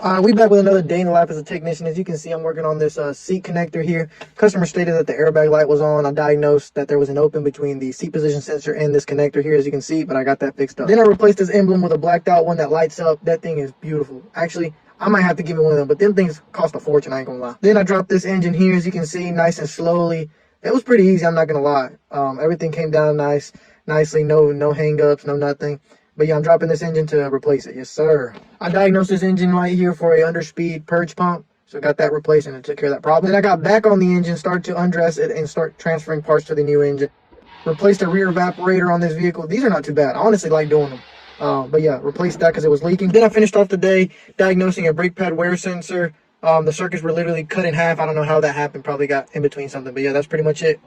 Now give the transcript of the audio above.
We back with another day in the life as a technician. As you can see, I'm working on this seat connector here. Customer stated that the airbag light was on. I diagnosed that there was an open between the seat position sensor and this connector here, as you can see, but I got that fixed up. Then I replaced this emblem with a blacked out one that lights up. That thing is beautiful. Actually, I might have to give it one of them, but them things cost a fortune, I ain't gonna lie. Then I dropped this engine here, as you can see, nice and slowly. It was pretty easy, I'm not gonna lie. Everything came down nicely, no hang-ups, no nothing. But yeah, I'm dropping this engine to replace it. Yes, sir. I diagnosed this engine right here for a underspeed purge pump. So I got that replaced and it took care of that problem. Then I got back on the engine, started to undress it and start transferring parts to the new engine. Replaced a rear evaporator on this vehicle. These are not too bad. I honestly like doing them. But yeah, replaced that because it was leaking. Then I finished off the day diagnosing a brake pad wear sensor. The circuits were literally cut in half. I don't know how that happened. Probably got in between something. But yeah, that's pretty much it.